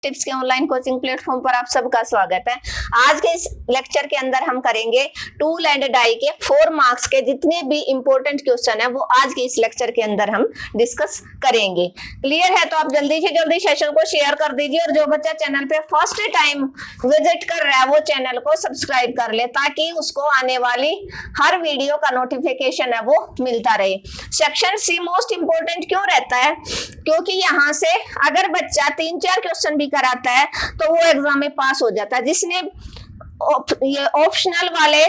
Tips के online coaching platform पर आप सबका स्वागत है। आज के इस लेक्चर के अंदर हम करेंगे टूल एंड डाई के 4 मार्क्स के जितने भी इंपॉर्टेंट क्वेश्चन है वो आज के इस लेक्चर के अंदर हम डिस्कस करेंगे। क्लियर है? तो आप जल्दी से जल्दी सेशन को शेयर कर दीजिए और जो बच्चा चैनल पे फर्स्ट टाइम विजिट कर रहा है वो चैनल को सब्सक्राइब कर ले ताकि उसको आने वाली हर वीडियो का नोटिफिकेशन है वो मिलता रहे। सेक्शन सी मोस्ट इंपोर्टेंट क्यों रहता है? क्योंकि यहाँ से अगर बच्चा 3-4 क्वेश्चन भी कराता है तो वो एग्जाम में पास हो जाता है। जिसने ये ऑप्शनल वाले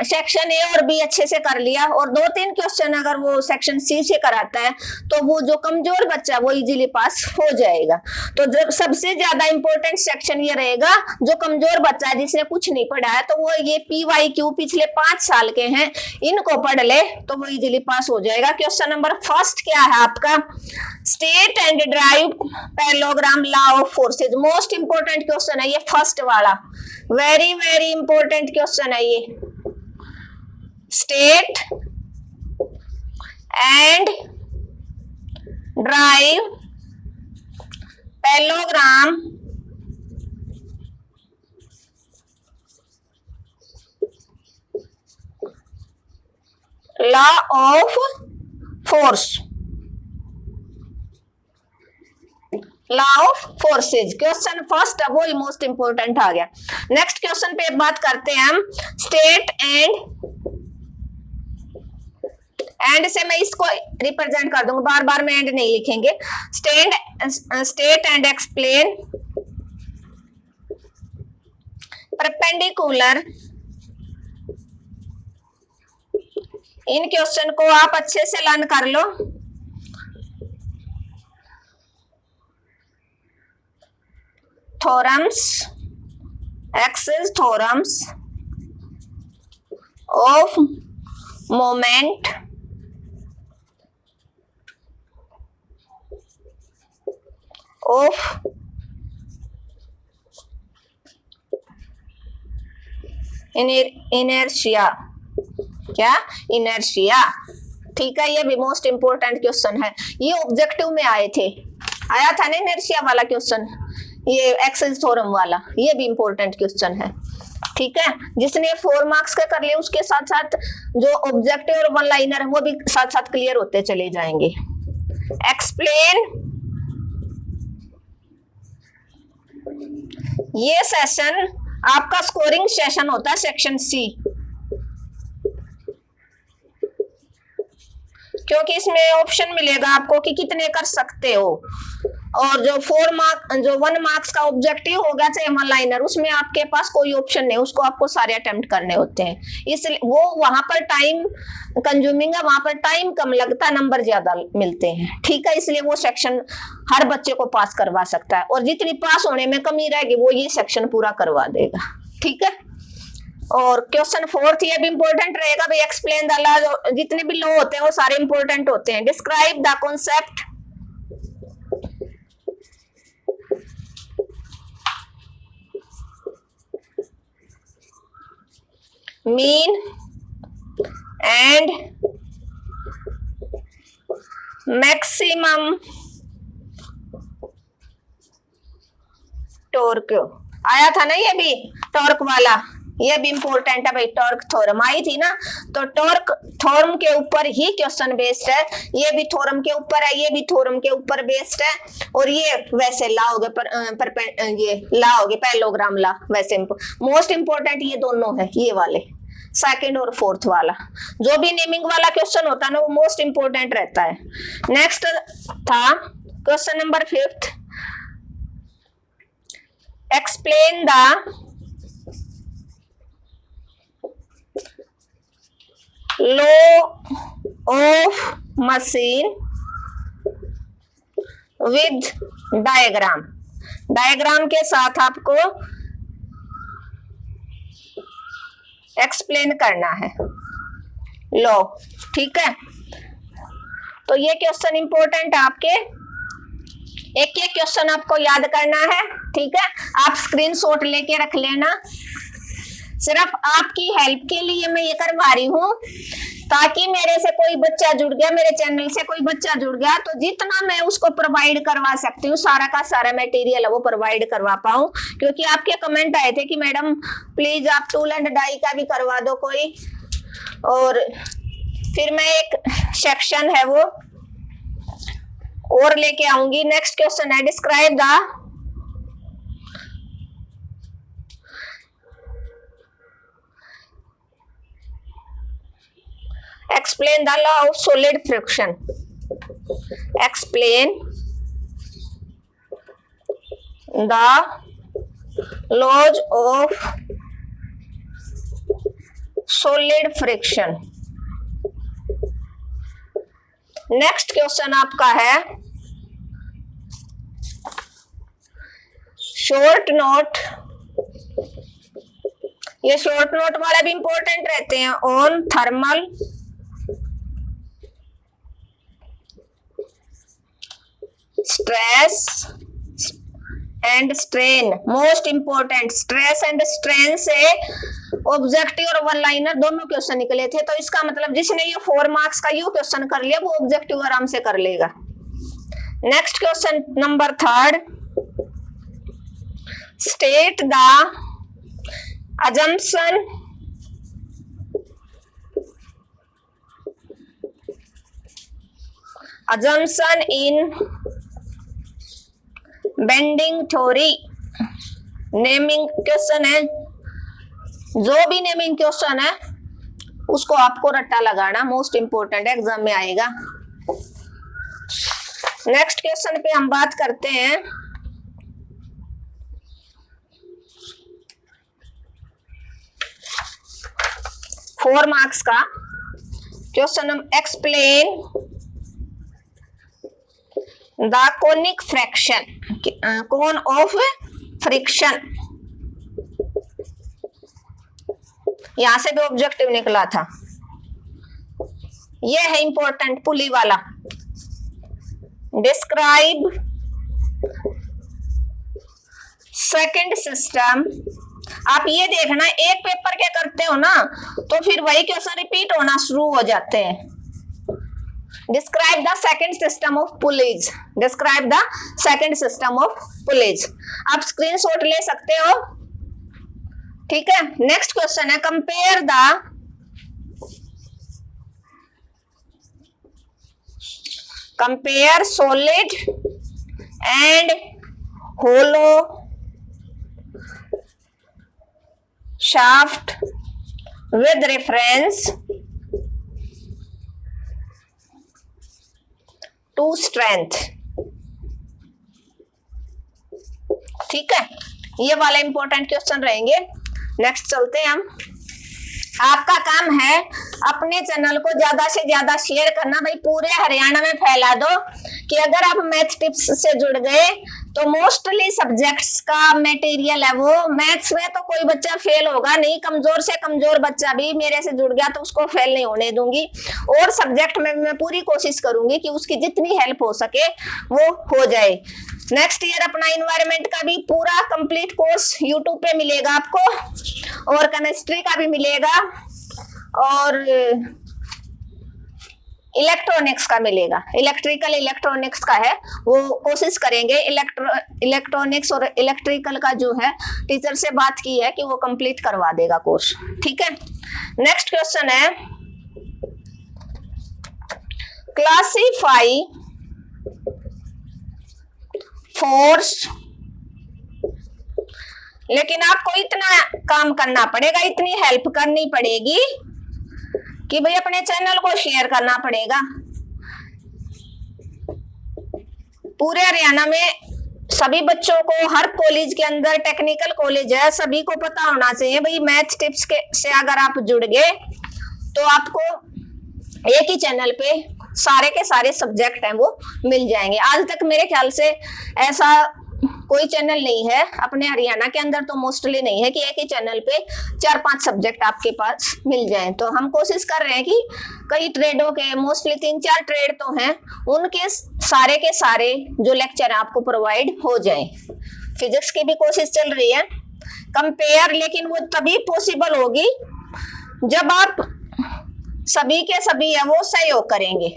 सेक्शन ए और बी अच्छे से कर लिया और 2-3 क्वेश्चन अगर वो सेक्शन सी से कराता है तो वो जो कमजोर बच्चा वो इजीली पास हो जाएगा। तो जब सबसे ज्यादा इंपॉर्टेंट सेक्शन ये रहेगा जो कमजोर बच्चा है जिसने कुछ नहीं पढ़ा है तो वो ये PYQ पिछले 5 साल के हैं इनको पढ़ ले तो वो इजीली पास हो जाएगा। क्वेश्चन नंबर फर्स्ट क्या है आपका? State and drive parallelogram law of forces. Most important question है ये फर्स्ट वाला, वेरी वेरी इंपॉर्टेंट क्वेश्चन है ये। State and drive parallelogram law of force, law of forces. Question first वो मोस्ट इंपोर्टेंट आ गया। नेक्स्ट क्वेश्चन पे बात करते हैं हम स्टेट एंड से मैं इसको रिप्रेजेंट कर दूंगा, बार बार में एंड नहीं लिखेंगे। State and explain perpendicular. इन क्वेश्चन को आप अच्छे से लर्न कर लो। Theorems, axis theorems of moment of inertia. क्या? इनर्शिया। ठीक है, ये भी मोस्ट इंपोर्टेंट क्वेश्चन है। ये ऑब्जेक्टिव में आए थे, आया था ना इनर्शिया वाला क्वेश्चन, ये एक्सेस थ्योरम वाला, ये भी इंपॉर्टेंट क्वेश्चन है। ठीक है, जिसने 4 मार्क्स का कर लिया उसके साथ साथ जो ऑब्जेक्टिव और वन लाइनर है वो भी साथ साथ क्लियर होते चले जाएंगे। एक्सप्लेन, ये सेशन आपका स्कोरिंग सेशन होता है सेक्शन सी, क्योंकि इसमें ऑप्शन मिलेगा आपको कि कितने कर सकते हो। और जो 1 मार्क्स का ऑब्जेक्टिव होगा चाहे वन लाइनर, उसमें आपके पास कोई ऑप्शन नहीं, उसको आपको सारे अटेम्प्ट करने होते हैं। इसलिए वो वहां पर टाइम कंज्यूमिंग है, वहां पर टाइम कम लगता है, नंबर ज्यादा मिलते हैं। ठीक है, इसलिए वो सेक्शन हर बच्चे को पास करवा सकता है और जितनी पास होने में कमी रहेगी वो ये सेक्शन पूरा करवा देगा। ठीक है, और क्वेश्चन 4 ये भी इंपॉर्टेंट रहेगा भाई। एक्सप्लेन द लॉ, जितने भी लॉ होते हैं वो सारे इंपॉर्टेंट होते हैं। Describe the concept mean and maximum torque. आया था ना ये भी टॉर्क वाला, ये भी इंपॉर्टेंट है भाई। टॉर्क थ्योरम आई थी ना, तो टॉर्क थ्योरम के ऊपर ही क्वेश्चन बेस्ड है। ये भी थ्योरम के ऊपर है, ये भी थ्योरम के ऊपर बेस्ड है और ये वैसे लॉ हो गए ये लॉ हो गए पैरेललोग्राम लॉ। वैसे मोस्ट इंपॉर्टेंट ये दोनों है, ये वाले सेकंड और फोर्थ वाला। जो भी नेमिंग वाला क्वेश्चन होता है ना वो मोस्ट इंपॉर्टेंट रहता है। नेक्स्ट था question number 5, explain the law of machine with diagram. Diagram के साथ आपको एक्सप्लेन करना है लॉ। ठीक है, तो ये क्वेश्चन इंपॉर्टेंट है आपके, एक एक क्वेश्चन आपको याद करना है। ठीक है, आप स्क्रीनशॉट लेके रख लेना। सिर्फ आपकी हेल्प के लिए मैं ये करवा रही हूँ ताकि मेरे से कोई बच्चा जुड़ गया, मेरे चैनल से कोई बच्चा जुड़ गया, तो जितना मैं उसको प्रोवाइड करवा सकती हूँ सारा का सारा मटेरियल है वो प्रोवाइड करवा पाऊँ। क्योंकि आपके कमेंट आए थे कि मैडम प्लीज आप टूल एंड डाई का भी करवा दो कोई, और फिर मैं एक सेक्शन है वो और लेके आऊंगी। नेक्स्ट क्वेश्चन है describe the explain the law of solid friction. Explain the laws of solid friction. Next question आपका है शॉर्ट नोट। ये शॉर्ट नोट वाले भी इंपॉर्टेंट रहते हैं। On thermal stress and strain, most important. Stress and strain से objective और one liner दोनों क्वेश्चन निकले थे, तो इसका मतलब जिसने ये 4 मार्क्स का ये क्वेश्चन कर लिया वो ऑब्जेक्टिव आराम से कर लेगा। Next question number 3, state the assumption in bending theory. Naming question है, जो भी नेमिंग क्वेश्चन है उसको आपको रट्टा लगाना, मोस्ट इंपोर्टेंट एग्जाम में आएगा। नेक्स्ट क्वेश्चन पे हम बात करते हैं फोर मार्क्स का क्वेश्चन। हम explain the conic fraction, cone of friction. यहां से भी ऑब्जेक्टिव निकला था, यह है इंपॉर्टेंट पुली वाला। Describe second system. आप ये देखना, एक पेपर के करते हो ना तो फिर वही क्वेश्चन रिपीट होना शुरू हो जाते हैं। Describe the second system of pulleys. Describe the second system of pulleys. आप स्क्रीनशॉट ले सकते हो, ठीक है। नेक्स्ट क्वेश्चन है compare the compare solid and hollow shaft with reference to strength। ठीक है, ये वाले इंपॉर्टेंट क्वेश्चन रहेंगे। नेक्स्ट चलते हैं हम। आपका काम है अपने चैनल को ज्यादा से ज्यादा शेयर करना, भाई पूरे हरियाणा में फैला दो कि अगर आप मैथ टिप्स से जुड़ गए तो मोस्टली सब्जेक्ट्स का मटेरियल है वो। मैथ्स में तो कोई बच्चा फेल होगा नहीं, कमजोर से कमजोर बच्चा भी मेरे से जुड़ गया तो उसको फेल नहीं होने दूंगी। और सब्जेक्ट में मैं पूरी कोशिश करूंगी कि उसकी जितनी हेल्प हो सके वो हो जाए। नेक्स्ट ईयर अपना इन्वायरमेंट का भी पूरा कंप्लीट कोर्स यूट्यूब पे मिलेगा आपको, और केमिस्ट्री का भी मिलेगा, और इलेक्ट्रॉनिक्स का मिलेगा। इलेक्ट्रिकल इलेक्ट्रॉनिक्स का है, वो कोशिश करेंगे इलेक्ट्रॉनिक्स और इलेक्ट्रिकल का जो है टीचर से बात की है कि वो कंप्लीट करवा देगा कोर्स, ठीक है। नेक्स्ट क्वेश्चन है क्लासीफाई फोर्स। लेकिन आपको इतना काम करना पड़ेगा, इतनी हेल्प करनी पड़ेगी कि भाई अपने चैनल को शेयर करना पड़ेगा। पूरे हरियाणा में सभी बच्चों को, हर कॉलेज के अंदर टेक्निकल कॉलेज है, सभी को पता होना चाहिए भाई मैथ टिप्स के से अगर आप जुड़ गए तो आपको एक ही चैनल पे सारे के सारे सब्जेक्ट हैं वो मिल जाएंगे। आज तक मेरे ख्याल से ऐसा कोई चैनल नहीं है अपने हरियाणा के अंदर, तो मोस्टली नहीं है कि एक ही चैनल पे 4-5 सब्जेक्ट आपके पास मिल जाएं। तो हम कोशिश कर रहे हैं कि कई ट्रेडों के, मोस्टली 3-4 ट्रेड तो हैं, उनके सारे के सारे जो लेक्चर आपको प्रोवाइड हो जाएं। फिजिक्स की भी कोशिश चल रही है कंपेयर, लेकिन वो तभी पॉसिबल होगी जब आप सभी के सभी है वो सहयोग करेंगे।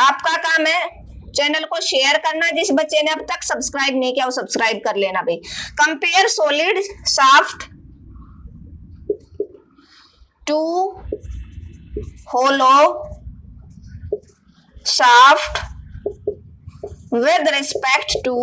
आपका काम है चैनल को शेयर करना। जिस बच्चे ने अब तक सब्सक्राइब नहीं किया वो सब्सक्राइब कर लेना भाई। Compare solid shaft to hollow shaft with respect to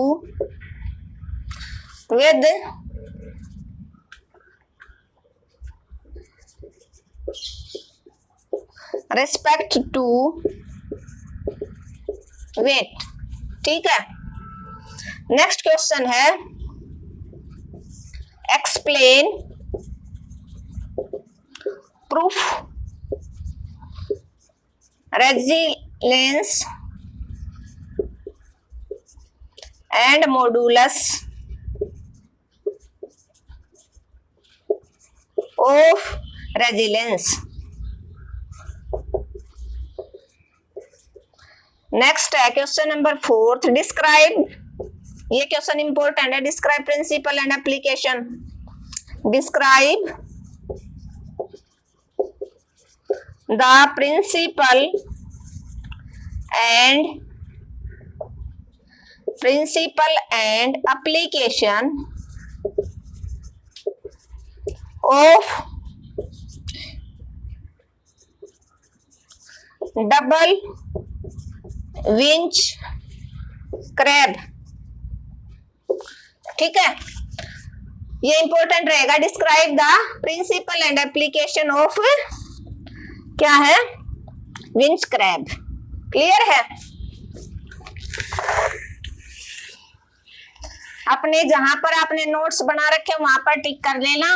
weight। ठीक है, नेक्स्ट क्वेश्चन है explain proof resilience and modulus of resilience। Next है क्वेश्चन नंबर 4, डिस्क्राइब, ये क्वेश्चन इंपॉर्टेंट है, describe principle and application. Describe the principle and application of double winch crab। ठीक है, ये इंपॉर्टेंट रहेगा। Describe the principle and application of क्या है, विंच क्रैब। क्लियर है? अपने जहां पर आपने नोट्स बना रखे वहां पर टिक कर लेना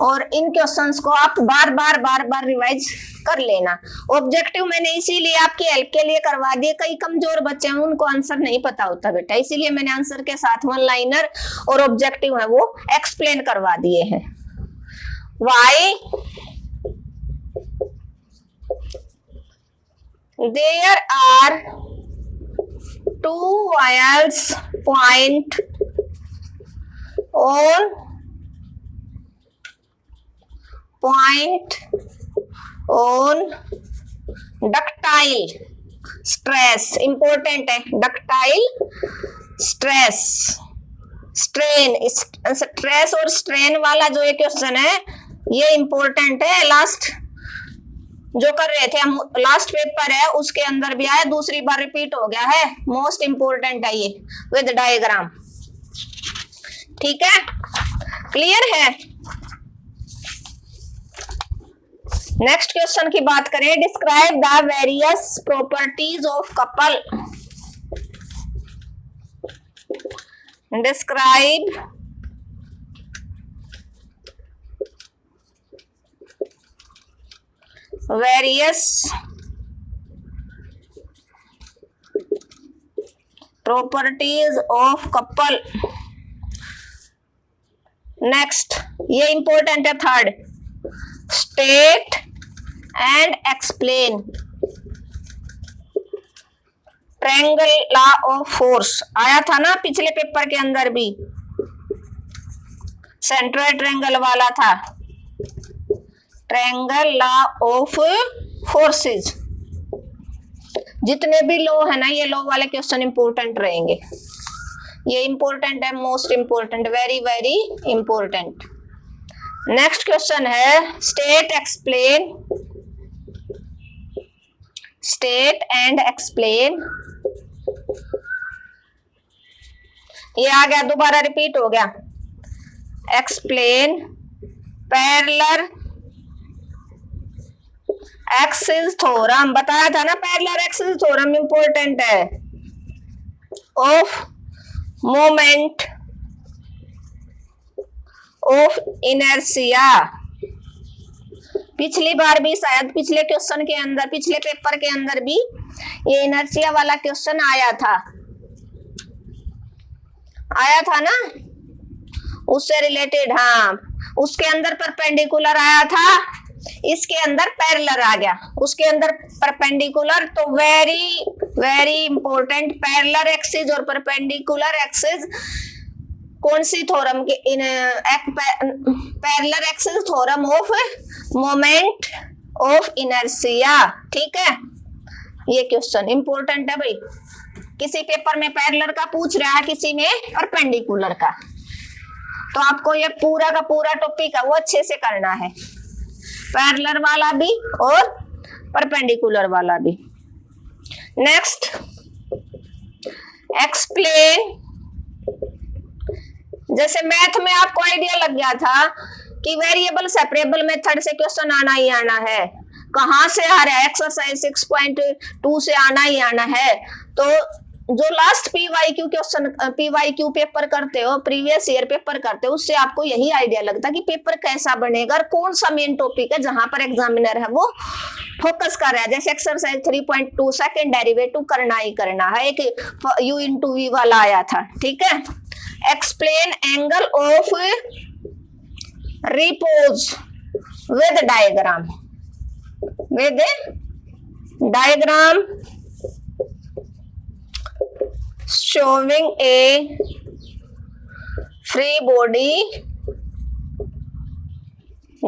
और इन क्वेश्चंस को आप बार बार रिवाइज कर लेना। ऑब्जेक्टिव मैंने इसीलिए आपकी हेल्प के लिए करवा दिए, कई कमजोर बच्चे हैं उनको आंसर नहीं पता होता बेटा, इसीलिए मैंने आंसर के साथ वन लाइनर और ऑब्जेक्टिव है वो एक्सप्लेन करवा दिए हैं। Why there are two wires point on ductile stress। Important है, डक्टाइल स्ट्रेस, स्ट्रेन, स्ट्रेस और स्ट्रेन वाला जो एक क्वेश्चन है ये इंपॉर्टेंट है। लास्ट जो कर रहे थे हम, लास्ट पेपर है उसके अंदर भी आया, दूसरी बार रिपीट हो गया है, मोस्ट इंपोर्टेंट है ये विद डायग्राम। ठीक है, क्लियर है? नेक्स्ट क्वेश्चन की बात करें, describe the various properties of couple. Describe various properties of couple। Next, ये इंपॉर्टेंट है third, state and explain triangle law of force. आया था ना पिछले पेपर के अंदर भी, सेंट्रल ट्रायंगल वाला था, ट्रायंगल लॉ ऑफ फोर्सेस। जितने भी लॉ है ना ये लॉ वाले क्वेश्चन इंपॉर्टेंट रहेंगे, ये इंपॉर्टेंट है, most important, very very important. Next question है state explain, state and explain. ये आ गया, दोबारा रिपीट हो गया। एक्सप्लेन पैरेलल एक्सिस थ्योरम, बताया था ना पैरेलल एक्सिस थ्योरम इंपॉर्टेंट है, ऑफ मोमेंट ऑफ इनर्शिया। पिछली बार भी शायद पिछले क्वेश्चन के अंदर, पिछले पेपर के अंदर भी ये इनर्शिया वाला क्वेश्चन आया था ना, उससे रिलेटेड। हाँ, उसके अंदर परपेंडिकुलर आया था, इसके अंदर पैरेलल आ गया, उसके अंदर परपेंडिकुलर। तो very very important, parallel axis और परपेंडिकुलर एक्सिस कौन सी थ्योरम के, parallel axis theorem of moment of inertia. ठीक है, ये क्वेश्चन इंपॉर्टेंट है भाई, किसी पेपर में पैरेलल का पूछ रहा है, किसी में परपेंडिकुलर का, तो आपको ये पूरा का पूरा टॉपिक है वो अच्छे से करना है, पैरेलल वाला भी और परपेंडिकुलर वाला भी। Next, explain. जैसे मैथ में आपको आइडिया लग गया था कि वेरिएबल सेपरेबल मेथड से क्वेश्चन आना ही आना है, कहां से आ रहा है, एक्सरसाइज 6.2 से आना ही आना है। तो जो last PYQ question, PYQ paper करते हो, प्रीवियस ईयर पेपर करते हो, उससे आपको यही आइडिया लगता है कि पेपर कैसा बनेगा और कौन सा मेन टॉपिक है जहां पर एग्जामिनर है वो फोकस कर रहा है। जैसे एक्सरसाइज 3.2 सेकंड डेरिवेटिव करना ही करना है, एक u इंटू वी वाला आया था। ठीक है, explain angle of repose with diagram, with diagram showing a free body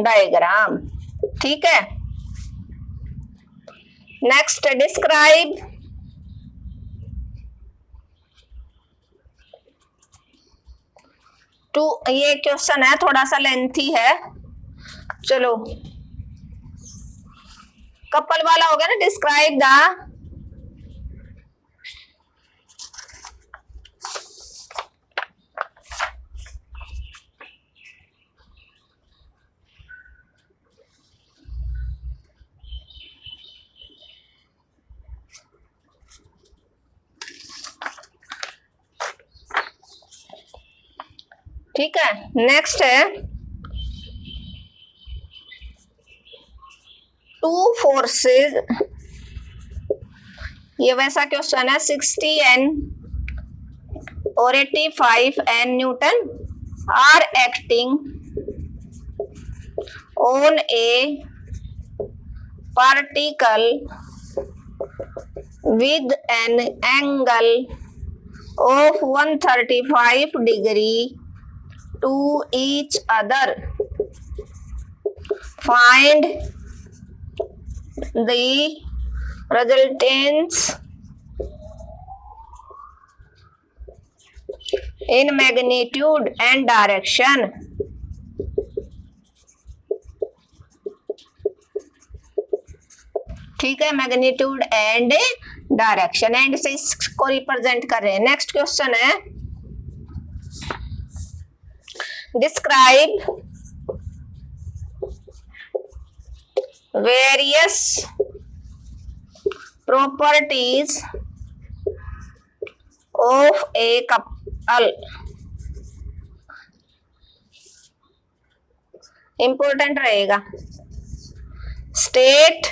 diagram। ठीक है, नेक्स्ट, डिस्क्राइब। ये क्वेश्चन है, थोड़ा सा लेंथी है, चलो कपल वाला हो गया ना, डिस्क्राइब द ठीक है। नेक्स्ट है टू फोर्सेस, ये वैसा क्वेश्चन है, 60 N और 85 N newton are acting on a particle with an angle of 135 degree to each other. Find the resultants in magnitude and direction. ठीक है, मैग्नीट्यूड एंड डायरेक्शन, एंड से इसको represent कर रहे हैं। नेक्स्ट क्वेश्चन है, describe various properties of a couple। Important रहेगा, state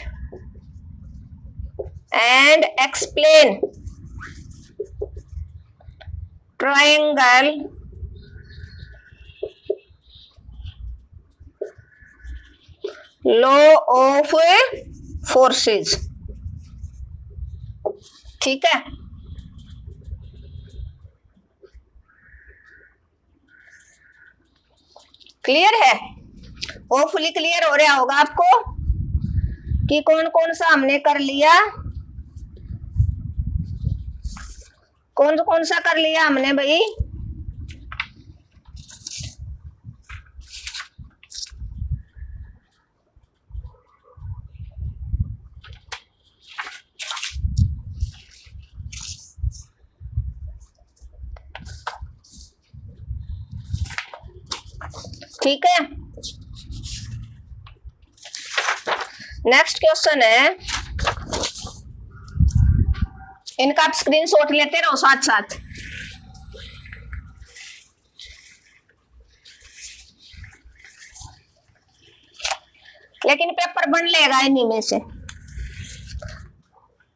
and explain triangle law of forces. ठीक है, क्लियर है, होपफुली क्लियर हो रहा होगा आपको कि कौन कौन सा हमने कर लिया, कौन कौन सा कर लिया हमने भाई। ठीक है, नेक्स्ट क्वेश्चन है, इनका आप स्क्रीनशॉट लेते रहो साथ साथ। लेकिन पेपर बन लेगा इन्हीं में से।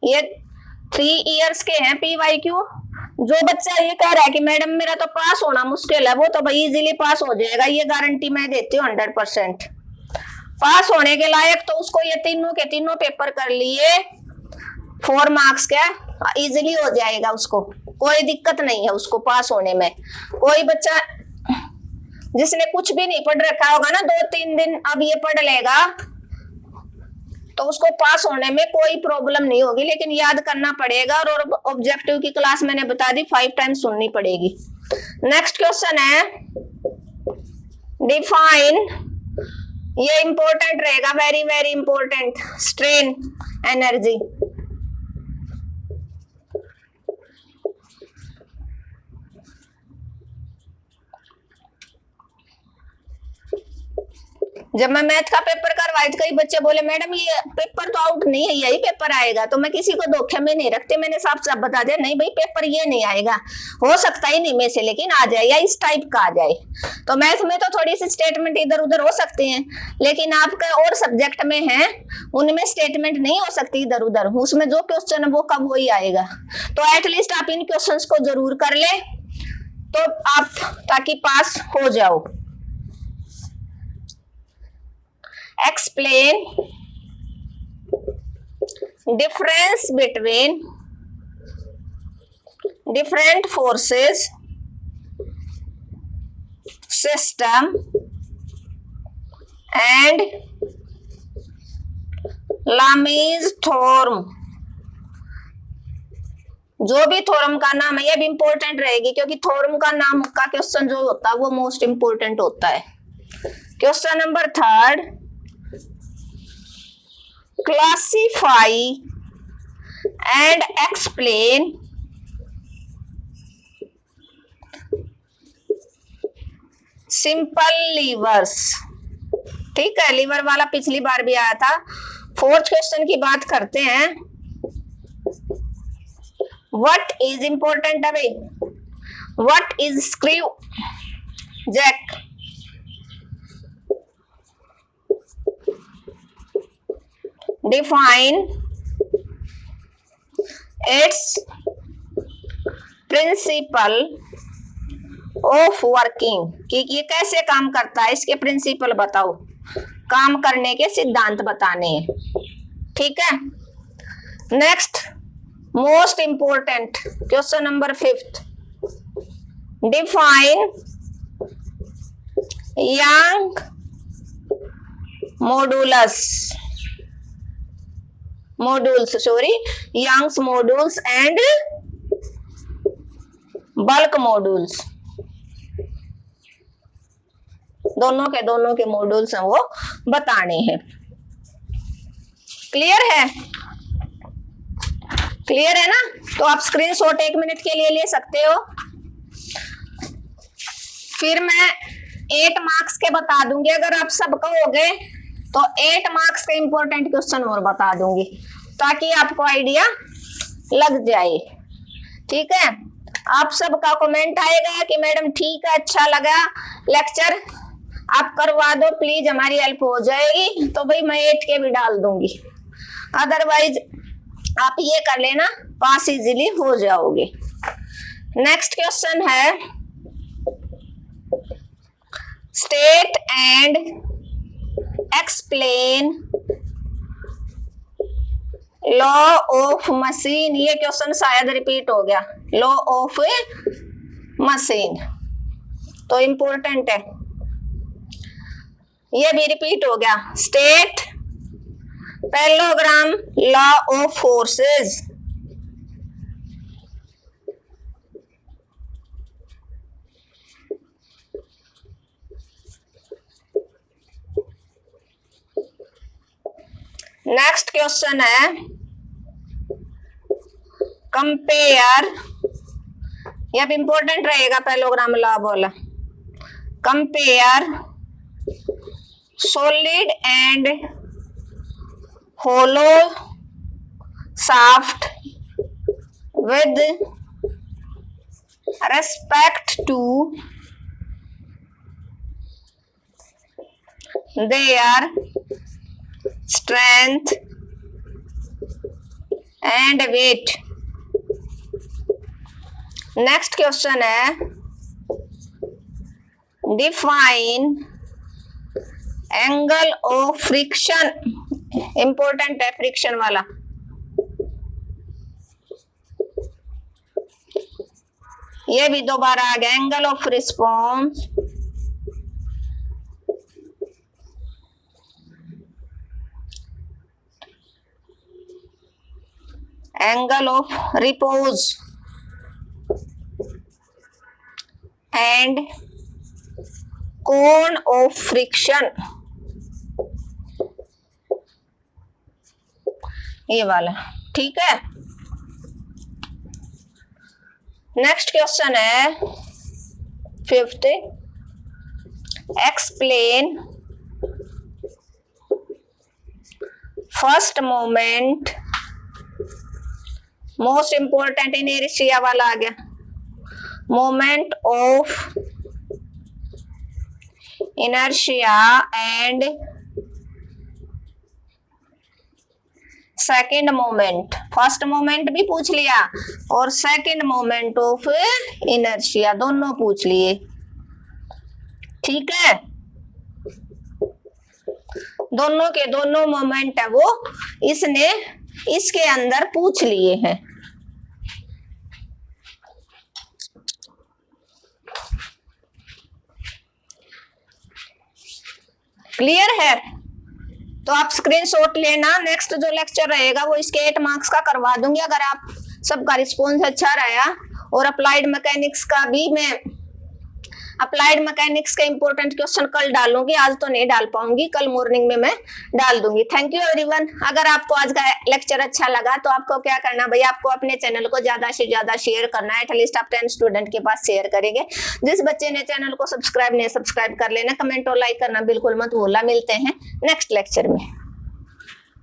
ये 3 इयर्स के हैं पीवाईक्यू। जो बच्चा ये कह रहा है कि मैडम मेरा तो पास होना मुश्किल है, वो तो भाई इजीली पास हो जाएगा, ये गारंटी मैं देती हूँ 100%। पास होने के लायक तो उसको ये तीनों के तीनों पेपर कर लिए 4 मार्क्स का इजीली हो जाएगा, उसको कोई दिक्कत नहीं है उसको पास होने में। कोई बच्चा जिसने कुछ भी नहीं पढ़ रखा होगा ना, 2-3 दिन अब ये पढ़ लेगा तो उसको पास होने में कोई प्रॉब्लम नहीं होगी, लेकिन याद करना पड़ेगा और ऑब्जेक्टिव की क्लास मैंने बता दी 5 टाइम्स सुननी पड़ेगी। नेक्स्ट क्वेश्चन है डिफाइन, ये इंपॉर्टेंट रहेगा, very very important, strain energy. जब मैं मैथ का पेपर करवाई, कई बच्चे बोले मैडम ये पेपर तो आउट नहीं है, यही पेपर आएगा। तो मैं किसी को धोखे में नहीं रखती, मैंने साफ साफ बता दिया नहीं भाई पेपर ये नहीं आएगा, हो सकता ही नहीं में से लेकिन आ जाए, या इस टाइप का आ जाए। तो मैथ में तो थोड़ी सी स्टेटमेंट इधर उधर हो सकती है, लेकिन आपका और सब्जेक्ट में है उनमें स्टेटमेंट नहीं हो सकती इधर उधर, उसमें जो क्वेश्चन है वो कब वही आएगा। तो एटलीस्ट आप इन क्वेश्चन को जरूर कर ले तो आप ताकि पास हो जाओ। Explain difference between different forces, system and Lami's theorem। जो भी थ्योरम का नाम है ये भी इंपॉर्टेंट रहेगी, क्योंकि थ्योरम का नाम का क्वेश्चन जो होता है वो मोस्ट इंपॉर्टेंट होता है। Question number 3, classify and explain simple levers। ठीक है, लीवर वाला पिछली बार भी आया था। 4th क्वेश्चन की बात करते हैं। What is important अभी, what is screw jack? Define its principle of working, कि ये कैसे काम करता है, इसके प्रिंसिपल बताओ, काम करने के सिद्धांत बताने हैं। ठीक है, next most important question number 5, define young Young's modules and bulk modules, दोनों के मॉड्यूल्स हैं वो बताने हैं। क्लियर है ना? तो आप स्क्रीनशॉट 1 मिनट के लिए ले सकते हो। फिर मैं 8 मार्क्स के बता दूंगी, अगर आप सब कहोगे तो 8 मार्क्स के इंपॉर्टेंट क्वेश्चन और बता दूंगी ताकि आपको आइडिया लग जाए। ठीक है, आप सबका कमेंट आएगा कि मैडम ठीक है, अच्छा लगा लेक्चर, आप करवा दो प्लीज, हमारी हेल्प हो जाएगी। तो भाई मैं 8 के भी डाल दूंगी, अदरवाइज आप ये कर लेना, पास इजीली हो जाओगे। नेक्स्ट क्वेश्चन है state and explain law of machine. ये क्वेश्चन शायद रिपीट हो गया, लॉ ऑफ मशीन तो इंपॉर्टेंट है, ये भी रिपीट हो गया। State parallelogram law of forces. Next question है कंपेयर, यह भी इंपॉर्टेंट रहेगा, पैरेललोग्राम लॉ बोला। Compare solid and hollow shaft with respect to their strength and weight। Next question है define angle of friction. Important है friction वाला। ये भी दोबारा आ गया, angle of response angle of repose and कोण ऑफ फ्रिक्शन, ये वाला, ठीक है। नेक्स्ट क्वेश्चन है 5th, explain first moment, most important inertia वाला आ गया, moment of inertia and second moment, first moment भी पूछ लिया और सेकेंड मोमेंट ऑफ इनर्शिया दोनों पूछ लिए, ठीक है। दोनों के दोनों मोमेंट है वो इसने इसके अंदर पूछ लिए हैं। क्लियर है? तो आप स्क्रीनशॉट लेना। नेक्स्ट जो लेक्चर रहेगा वो इसके 8 मार्क्स का करवा दूंगी। अगर आप सबका रिस्पॉन्स अच्छा रहा, और अप्लाइड मैकेनिक्स का भी मैं अप्लाइड मैकेनिक्स के इंपॉर्टेंट क्वेश्चन कल डालूंगी, आज तो नहीं डाल पाऊंगी, कल मॉर्निंग में मैं डाल दूंगी। Thank you everyone. अगर आपको आज का लेक्चर अच्छा लगा तो आपको क्या करना भैया, आपको अपने चैनल को ज्यादा से ज्यादा शेयर करना है। एटलीस्ट आप 10 स्टूडेंट के पास शेयर करेंगे। जिस बच्चे ने चैनल को सब्सक्राइब नहीं, सब्सक्राइब कर लेना, कमेंट और लाइक करना बिल्कुल मत भूलना। मिलते हैं नेक्स्ट लेक्चर में।